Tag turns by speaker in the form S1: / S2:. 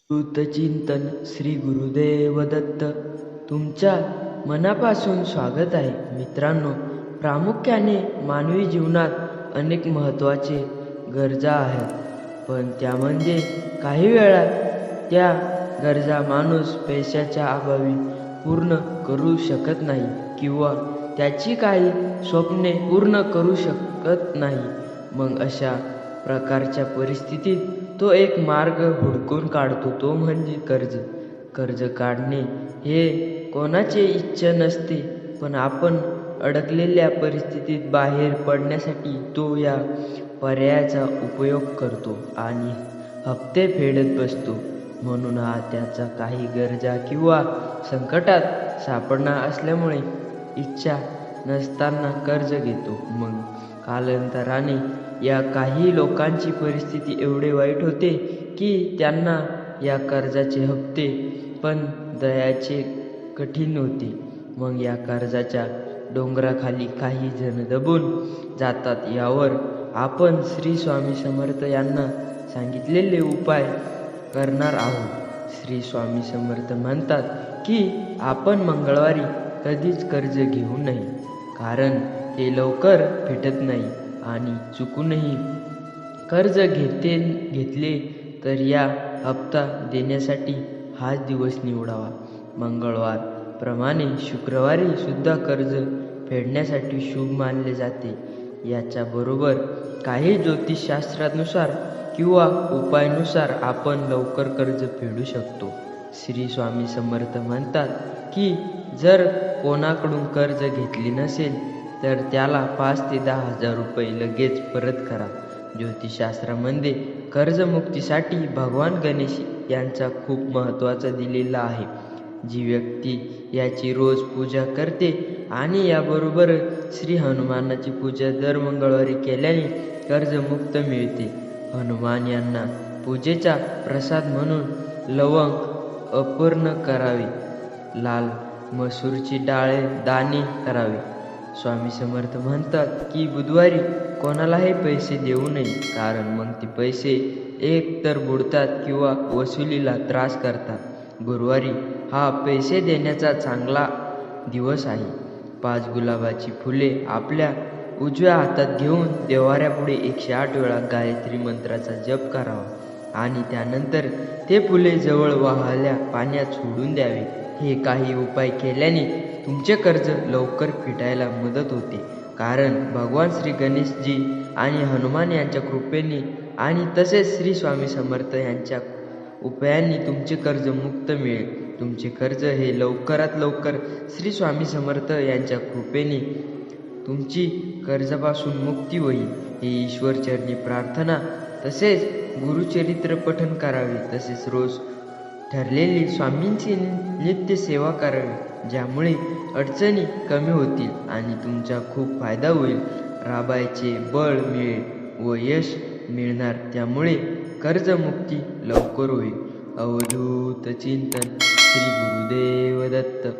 S1: चिंतन श्री गुरुदेव दत्त. तुमच्या मनापासून स्वागत आहे मित्रांनो. प्रामुख्याने मानवी जीवनात अनेक महत्त्वाचे गरजा आहेत, पण त्यामध्ये काही वेळा त्या गरजा माणूस पैशाच्या अभावी पूर्ण करू शकत नाही किंवा त्याची काही स्वप्ने पूर्ण करू शकत नाही. मग अशा प्रकारच्या परिस्थितीत तो एक मार्ग हुडकून काढतो, तो म्हणजे कर्ज. कर्ज काढणे हे कोणाची इच्छा नसते, पण आपण अडकलेल्या परिस्थितीत बाहेर पडण्यासाठी तो या पर्यायाचा उपयोग करतो आणि हप्ते फेडत बसतो. म्हणून हा त्याचा काही गरजा किंवा संकटात सापडणार असल्यामुळे इच्छा नसताना कर्ज घेतो. मग कालांतराने या काही लोकांची परिस्थिती एवढे वाईट होते की त्यांना या कर्जाचे हप्ते पण द्यायचे कठीण होते. मग या कर्जाच्या डोंगराखाली काही जण दबून जातात. यावर आपण श्री स्वामी समर्थ यांना सांगितलेले उपाय करणार आहोत. श्री स्वामी समर्थ म्हणतात की आपण मंगळवारी कधीच कर्ज घेऊ नये, कारण ते लवकर फिटत नाही आणि चुकूनही कर्ज घेतले तर या हप्ता देण्यासाठी हाच दिवस निवडावा. मंगळवार प्रमाणे शुक्रवारी सुद्धा कर्ज फेडण्यासाठी शुभ मानले जाते. याच्या बरोबर काही ज्योतिषशास्त्रानुसार किंवा उपायानुसार आपण लवकर कर्ज फेडू शकतो. श्री स्वामी समर्थ म्हणतात की जर कोणाकडून कर्ज घेतले नसेल तर त्याला 5 ते 10 हजार रुपये लगेच परत करा. ज्योतिषशास्त्रामध्ये कर्जमुक्तीसाठी भगवान गणेश यांचा खूप महत्त्वाचा दिलेला आहे. जी व्यक्ती याची रोज पूजा करते आणि याबरोबर श्री हनुमानाची पूजा दर मंगळवारी केल्याने कर्जमुक्त मिळते. हनुमान यांना पूजेचा प्रसाद म्हणून लवंग अर्पण करावे, लाल मसूरची डाळ दाने करावे. स्वामी समर्थ म्हणतात की बुधवारी कोणालाही पैसे देऊ नये, कारण मग ते पैसे एक तर बुडतात किंवा वसुलीला त्रास करतात. गुरुवारी हा पैसे देण्याचा चांगला दिवस आहे. 5 गुलाबाची फुले आपल्या उजव्या हातात घेऊन देवाऱ्यापुढे 108 वेळा गायत्री मंत्राचा जप करावा आणि त्यानंतर ते फुले जवळ वाहत्या पाण्यात सोडून द्यावे. हे काही उपाय केल्याने तुमचे कर्ज लवकर फिटायला मदत होते, कारण भगवान श्री गणेशजी आणि हनुमान यांच्या कृपेने आणि तसेच श्री स्वामी समर्थ यांच्या उपायांनी तुमचे कर्ज मुक्त मिळेल. तुमचे कर्ज हे लवकरात लवकर श्री स्वामी समर्थ यांच्या कृपेने तुमची कर्जापासून मुक्ती होईल. ही ईश्वरचरणी प्रार्थना तसेच गुरुचरित्र पठण करावे. तसेच रोज ठरलेली स्वामींची नित्य सेवा करावी, ज्यामुळे अडचणी कमी होतील आणि तुमचा खूप फायदा होईल. राबायचे बळ मिळेल व यश मिळणार, त्यामुळे कर्जमुक्ती लवकर होईल. अवधूत चिंतन श्री गुरुदेव दत्त.